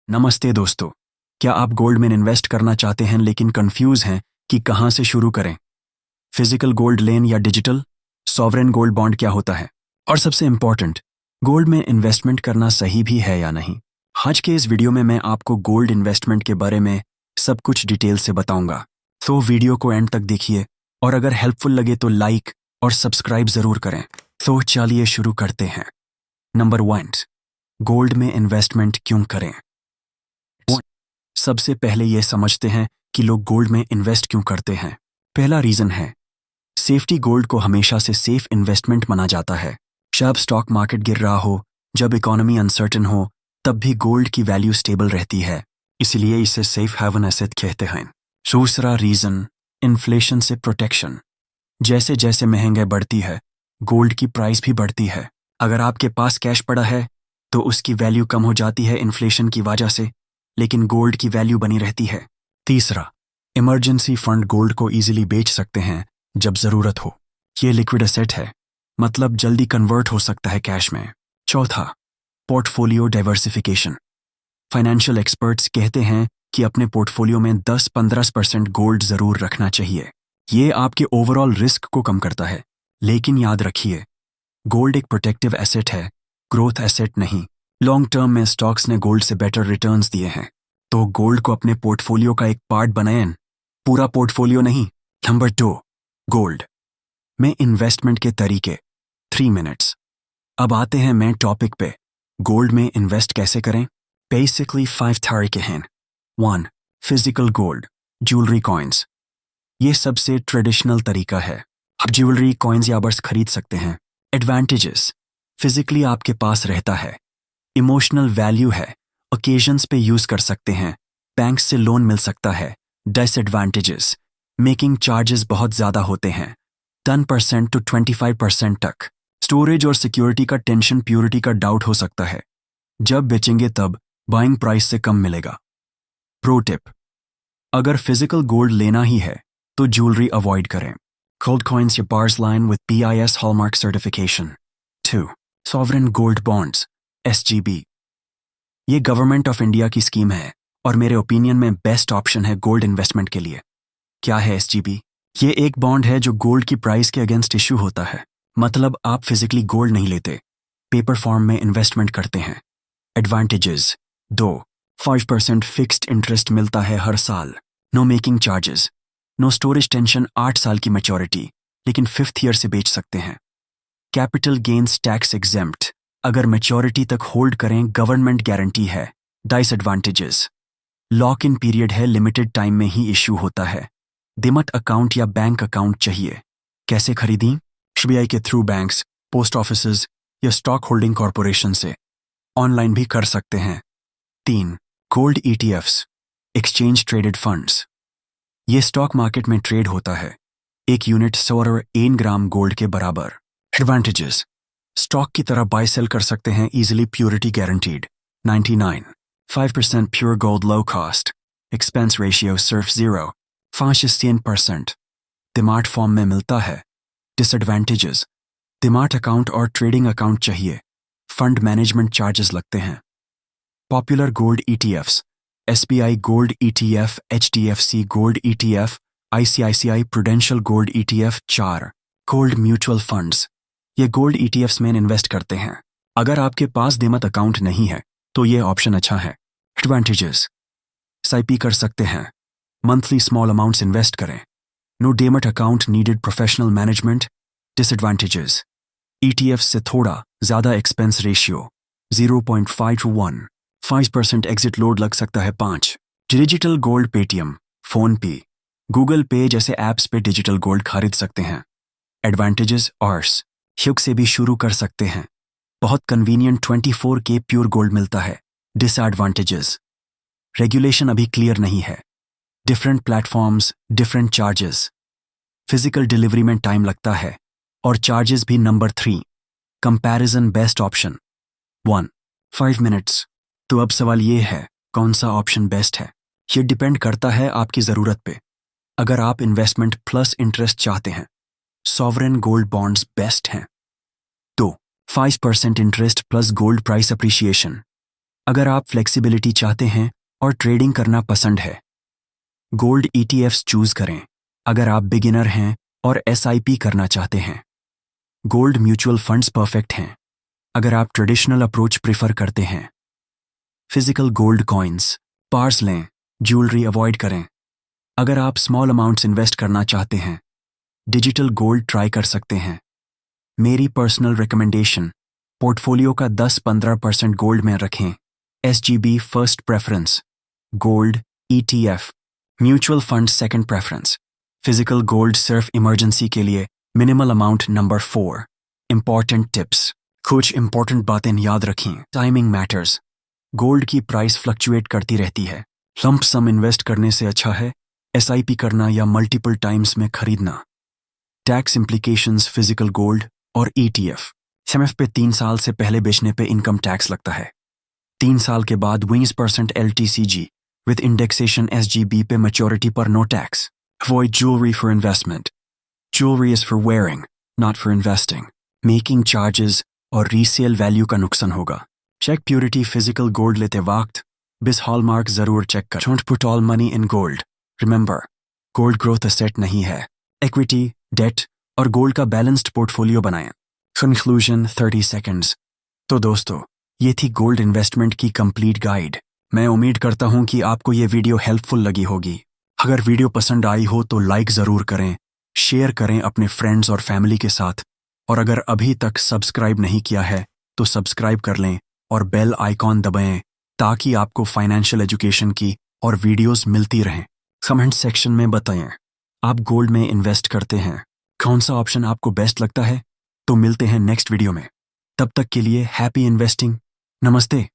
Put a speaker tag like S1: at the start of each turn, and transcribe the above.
S1: नमस्ते दोस्तों। क्या आप गोल्ड में इन्वेस्ट करना चाहते हैं लेकिन कंफ्यूज हैं कि कहां से शुरू करें? फिजिकल गोल्ड लेन या डिजिटल सॉवरेन गोल्ड बॉन्ड क्या होता है? और सबसे इंपॉर्टेंट, गोल्ड में इन्वेस्टमेंट करना सही भी है या नहीं? आज के इस वीडियो में मैं आपको गोल्ड इन्वेस्टमेंट के बारे में सब कुछ डिटेल से बताऊंगा, तो वीडियो को एंड तक देखिए और अगर हेल्पफुल लगे तो लाइक और सब्सक्राइब जरूर करें। तो चलिए शुरू करते हैं। नंबर 1, गोल्ड में इन्वेस्टमेंट क्यों करें? सबसे पहले यह समझते हैं कि लोग गोल्ड में इन्वेस्ट क्यों करते हैं। पहला रीजन है सेफ्टी। गोल्ड को हमेशा से सेफ इन्वेस्टमेंट माना जाता है। जब स्टॉक मार्केट गिर रहा हो, जब इकोनॉमी अनसर्टेन हो, तब भी गोल्ड की वैल्यू स्टेबल रहती है, इसलिए इसे सेफ हेवन एसेट कहते हैं। दूसरा रीजन, इन्फ्लेशन से प्रोटेक्शन। जैसे जैसे महंगाई बढ़ती है, गोल्ड की प्राइस भी बढ़ती है। अगर आपके पास कैश पड़ा है तो उसकी वैल्यू कम हो जाती है इन्फ्लेशन की वजह से, लेकिन गोल्ड की वैल्यू बनी रहती है। तीसरा, इमरजेंसी फंड। गोल्ड को इजीली बेच सकते हैं जब जरूरत हो। ये लिक्विड एसेट है, मतलब जल्दी कन्वर्ट हो सकता है कैश में। चौथा, पोर्टफोलियो डाइवर्सिफिकेशन। फाइनेंशियल एक्सपर्ट्स कहते हैं कि अपने पोर्टफोलियो में 10-15% गोल्ड जरूर रखना चाहिए। ये आपके ओवरऑल रिस्क को कम करता है। लेकिन याद रखिए, गोल्ड एक प्रोटेक्टिव एसेट है, ग्रोथ एसेट नहीं। लॉन्ग टर्म में स्टॉक्स ने गोल्ड से बेटर रिटर्न्स दिए हैं, तो गोल्ड को अपने पोर्टफोलियो का एक पार्ट बनाएं, पूरा पोर्टफोलियो नहीं। नंबर 2, गोल्ड में इन्वेस्टमेंट के तरीके। 3 मिनट्स। अब आते हैं मेन टॉपिक पे, गोल्ड में इन्वेस्ट कैसे करें। बेसिकली 5 तरीके हैं। 1, फिजिकल गोल्ड, ज्वेलरी कॉइन्स। ये सबसे ट्रेडिशनल तरीका है। आप ज्वेलरी, कॉइन्स या बर्स खरीद सकते हैं। एडवांटेजेस, फिजिकली आपके पास रहता है, इमोशनल वैल्यू है, ओकेजन्स पे यूज कर सकते हैं, बैंक से लोन मिल सकता है। डिसएडवांटेजेस, मेकिंग चार्जेस बहुत ज्यादा होते हैं, 10% to 25% तक। स्टोरेज और सिक्योरिटी का टेंशन, प्योरिटी का डाउट हो सकता है। जब बेचेंगे तब बाइंग प्राइस से कम मिलेगा। प्रो टिप, अगर फिजिकल गोल्ड लेना ही है तो ज्वेलरी अवॉइड करें। गोल्ड कॉइन्स या bars line with BIS hallmark certification. 2, sovereign gold bonds, SGB। ये गवर्नमेंट ऑफ इंडिया की स्कीम है और मेरे ओपिनियन में बेस्ट ऑप्शन है गोल्ड इन्वेस्टमेंट के लिए। क्या है SGB? ये एक बॉन्ड है जो गोल्ड की प्राइस के अगेंस्ट इश्यू होता है। मतलब आप फिजिकली गोल्ड नहीं लेते, पेपर फॉर्म में इन्वेस्टमेंट करते हैं। एडवांटेजेस 2, 5% फिक्स्ड इंटरेस्ट मिलता है हर साल, no making charges, no storage tension, 8 साल की मैच्योरिटी, लेकिन 5th ईयर से बेच सकते हैं। कैपिटल गेन्स टैक्स एग्जेम्प्ट, अगर मैच्योरिटी तक होल्ड करें, गवर्नमेंट गारंटी है। डिसएडवांटेजेस, लॉक इन पीरियड है, लिमिटेड टाइम में ही इश्यू होता है। डिमट अकाउंट या बैंक अकाउंट चाहिए। कैसे खरीदें? SBI के थ्रू बैंक्स, पोस्ट ऑफिसेज या स्टॉक होल्डिंग कॉरपोरेशन से। ऑनलाइन भी कर सकते हैं। 3, gold ETFs, exchange traded funds. ये स्टॉक मार्केट में ट्रेड होता है, एक यूनिट 100 और 1 ग्राम गोल्ड के बराबर। एडवांटेजेस, स्टॉक की तरह बाय सेल कर सकते हैं easily, purity guaranteed. 99, 5% pure gold, low cost, expense ratio सिर्फ 0, 5% डिमार्ट फॉर्म में मिलता है। डिसएडवांटेजेस, डिमार्ट अकाउंट और ट्रेडिंग अकाउंट चाहिए, फंड मैनेजमेंट चार्जेस लगते हैं। Popular gold ETFs, SBI gold ETF, HDFC gold ETF, ICICI prudential gold ETF। 4, gold mutual funds. ये gold ETFs में इन्वेस्ट करते हैं। अगर आपके पास डिमट अकाउंट नहीं है तो ये ऑप्शन अच्छा है। एडवांटेजेस, SIP कर सकते हैं, मंथली स्मॉल अमाउंट्स इन्वेस्ट करें, no demat account needed, professional management. Disadvantages, ETFs से थोड़ा ज्यादा expense ratio 0.5 to 1, 5% exit load लग सकता है। 5, digital gold, Paytm, PhonePe, Google Pay जैसे ऐप्स पे डिजिटल गोल्ड खरीद सकते हैं। एडवांटेजेस, ऑर्स ह्यूग से भी शुरू कर सकते हैं, बहुत कन्वीनियंट, 24K प्योर गोल्ड मिलता है। डिसएडवांटेजेस, रेगुलेशन अभी क्लियर नहीं है, different platforms, different charges, physical delivery में टाइम लगता है और चार्जेस भी। Number 3, comparison best option. 1, 5 minutes. तो अब सवाल ये है, कौन सा ऑप्शन बेस्ट है? ये डिपेंड करता है आपकी ज़रूरत पे। अगर आप इन्वेस्टमेंट प्लस इंटरेस्ट चाहते हैं, सॉवरेन गोल्ड बॉन्ड्स बेस्ट हैं। 2, 5% interest plus gold price appreciation. अगर आप फ्लेक्सिबिलिटी चाहते हैं और ट्रेडिंग करना पसंद है, गोल्ड ETFs चूज करें। अगर आप बिगिनर हैं और SIP करना चाहते हैं, गोल्ड म्यूचुअल फंड्स परफेक्ट हैं। अगर आप ट्रेडिशनल अप्रोच प्रिफर करते हैं, फिजिकल गोल्ड कॉइन्स, पार्स लें, ज्वेलरी अवॉइड करें। अगर आप स्मॉल अमाउंट्स इन्वेस्ट करना चाहते हैं, डिजिटल गोल्ड ट्राई कर सकते हैं। मेरी पर्सनल रिकमेंडेशन, पोर्टफोलियो का 10-15% गोल्ड में रखें। SGB first preference, gold ETF, mutual fund second preference, physical gold सिर्फ इमरजेंसी के लिए। Minimal amount number 4। Important tips, कुछ इंपॉर्टेंट बातें याद रखें। टाइमिंग मैटर्स, गोल्ड की प्राइस फ्लक्चुएट करती रहती है। लंप सम इन्वेस्ट करने से अच्छा है SIP करना या मल्टीपल टाइम्स में खरीदना। टैक्स इम्प्लीकेशंस, फिजिकल गोल्ड और ETF SMF पे 3 साल से पहले बेचने पे इनकम टैक्स लगता है। 3 साल के बाद 20% LTCG विद इंडेक्सेशन SGB पे मैच्योरिटी पर no tax. Avoid jewelry for investment. Jewelry is for wearing, not for investing. Making charges और रीसेल वैल्यू का नुकसान होगा। चेक प्योरिटी, फिजिकल गोल्ड लेते वक्त बिस हॉलमार्क जरूर चेक कर। Don't put all money in gold. Remember, gold growth asset नहीं है। इक्विटी, डेट और गोल्ड का बैलेंस्ड पोर्टफोलियो बनाएं। Conclusion 30 seconds. तो दोस्तों, ये थी गोल्ड इन्वेस्टमेंट की कंप्लीट गाइड। मैं उम्मीद करता हूं कि आपको ये वीडियो हेल्पफुल लगी होगी। अगर वीडियो पसंद आई हो तो लाइक ज़रूर करें, शेयर करें अपने फ्रेंड्स और फैमिली के साथ, और अगर अभी तक सब्सक्राइब नहीं किया है तो सब्सक्राइब कर लें और बेल आइकॉन दबाएं ताकि आपको फाइनेंशियल एजुकेशन की और वीडियोस मिलती रहें। कमेंट सेक्शन में बताएं आप गोल्ड में इन्वेस्ट करते हैं, कौन सा ऑप्शन आपको बेस्ट लगता है। तो मिलते हैं नेक्स्ट वीडियो में, तब तक के लिए हैप्पी इन्वेस्टिंग। नमस्ते।